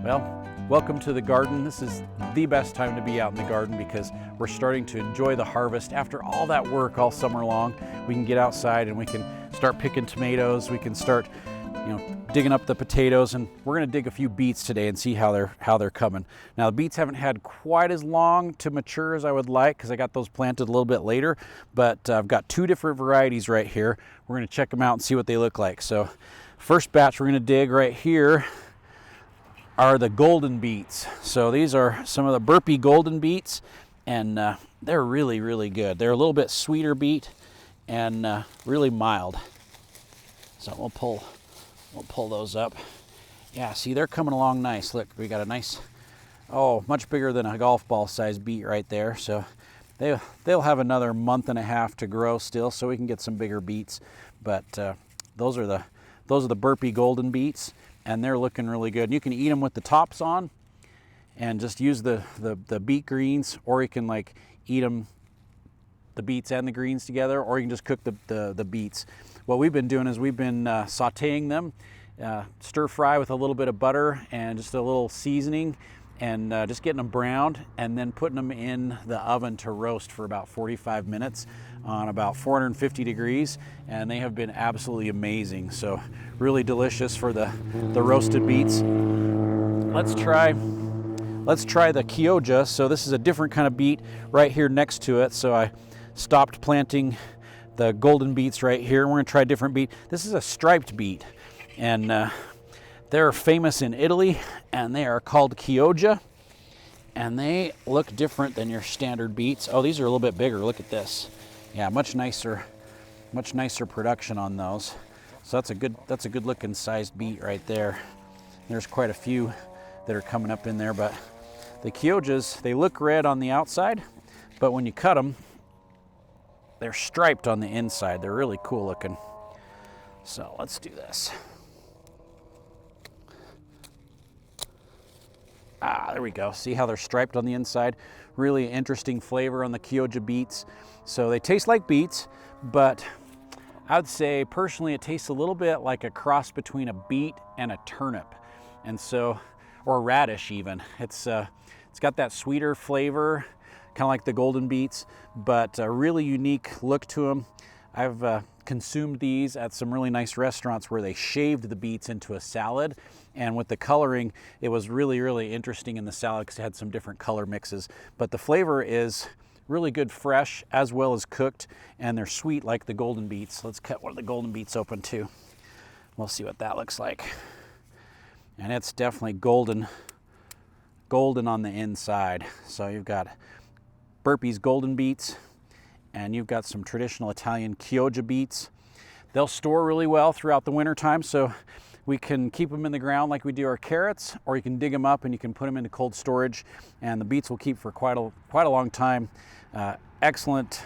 Well, welcome to the garden. This is the best time to be out in the garden because we're starting to enjoy the harvest. After all that work all summer long, we can get outside and we can start picking tomatoes. We can start, digging up the potatoes, and we're going to dig a few beets today and see how they're coming. Now, the beets haven't had quite as long to mature as I would like because I got those planted a little bit later, but I've got two different varieties right here. We're going to check them out and see what they look like. So, first batch we're going to dig right here are the golden beets. So these are some of the burpy golden beets, and they're really, really good. They're a little bit sweeter beet and really mild. So we'll pull those up. Yeah, see, they're coming along nice. Look, we got a nice, much bigger than a golf ball size beet right there. So they'll have another month and a half to grow still, so we can get some bigger beets. But those are the burpy golden beets, and they're looking really good. You can eat them with the tops on and just use the beet greens, or you can eat them, the beets and the greens together, or you can just cook the beets. What we've been doing is we've been sauteing them, stir fry with a little bit of butter and just a little seasoning, and just getting them browned, and then putting them in the oven to roast for about 45 minutes on about 450 degrees, and they have been absolutely amazing. So really delicious for the roasted beets. Let's try the Kioja. So this is a different kind of beet right here next to it. So I stopped planting the golden beets right here. We're gonna try a different beet. This is a striped beet, and they're famous in Italy, and they are called Kioja, and they look different than your standard beets. Oh, these are a little bit bigger. Look at this. Yeah, much nicer production on those. So that's a good looking sized beet right there. There's quite a few that are coming up in there, but the Kiojas, they look red on the outside, but when you cut them, they're striped on the inside. They're really cool looking. So let's do this. There we go. See how they're striped on the inside? Really interesting flavor on the Kioja beets. So they taste like beets, but I would say personally it tastes a little bit like a cross between a beet and a turnip, and so, or a radish even. It's got that sweeter flavor, kind of like the golden beets, but a really unique look to them. I've consumed these at some really nice restaurants where they shaved the beets into a salad, and with the coloring, it was really, really interesting in the salad because it had some different color mixes. But the flavor is really good fresh as well as cooked, and they're sweet like the golden beets. Let's cut one of the golden beets open too. We'll see what that looks like. And it's definitely golden on the inside. So you've got Burpee's golden beets, and you've got some traditional Italian Kioja beets. They'll store really well throughout the winter time, so we can keep them in the ground like we do our carrots, or you can dig them up and you can put them into cold storage, and the beets will keep for quite a long time. Excellent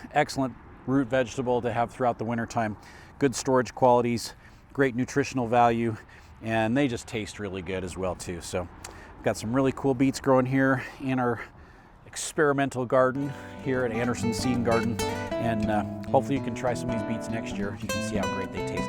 root vegetable to have throughout the winter time. Good storage qualities, great nutritional value, and they just taste really good as well too. So we've got some really cool beets growing here in our experimental garden here at Anderson Seed Garden, and hopefully you can try some of these beets next year. You can see how great they taste.